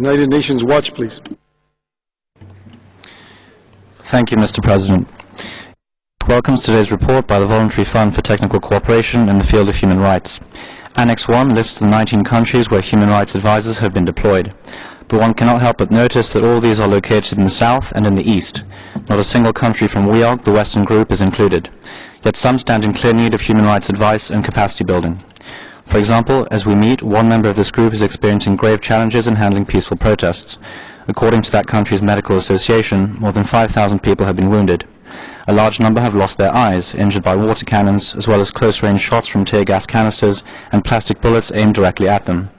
United Nations Watch, please. Thank you, Mr. President. Welcomes today's report by the Voluntary Fund for Technical Cooperation in the field of human rights. Annex 1 lists the 19 countries where human rights advisors have been deployed. But one cannot help but notice that all these are located in the south and in the east. Not a single country from WEOG, the Western Group, is included. Yet some stand in clear need of human rights advice and capacity building. For example, as we meet, one member of this group is experiencing grave challenges in handling peaceful protests. According to that country's medical association, more than 5,000 people have been wounded. A large number have lost their eyes, injured by water cannons, as well as close-range shots from tear gas canisters and plastic bullets aimed directly at them.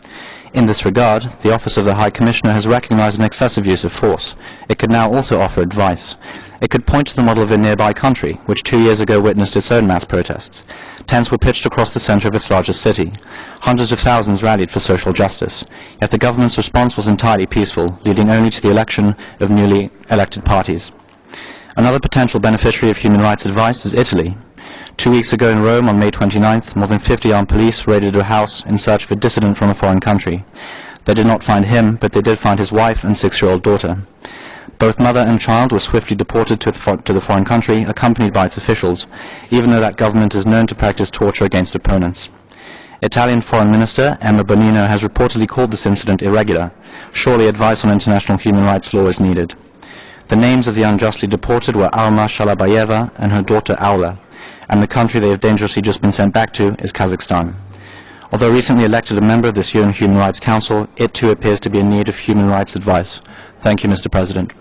In this regard, the Office of the High Commissioner has recognized an excessive use of force. It could now also offer advice. It could point to the model of a nearby country, which 2 years ago witnessed its own mass protests. Tents were pitched across the center of its largest city. Hundreds of thousands rallied for social justice. Yet the government's response was entirely peaceful, leading only to the election of newly elected parties. Another potential beneficiary of human rights advice is Italy. 2 weeks ago in Rome, on May 29th, more than 50 armed police raided a house in search of a dissident from a foreign country. They did not find him, but they did find his wife and 6-year-old daughter. Both mother and child were swiftly deported to the foreign country, accompanied by its officials, even though that government is known to practice torture against opponents. Italian Foreign Minister Emma Bonino has reportedly called this incident irregular. Surely advice on international human rights law is needed. The names of the unjustly deported were Alma Shalabayeva and her daughter Aula, and the country they have dangerously just been sent back to is Kazakhstan. Although recently elected a member of this UN Human Rights Council, it too appears to be in need of human rights advice. Thank you, Mr. President.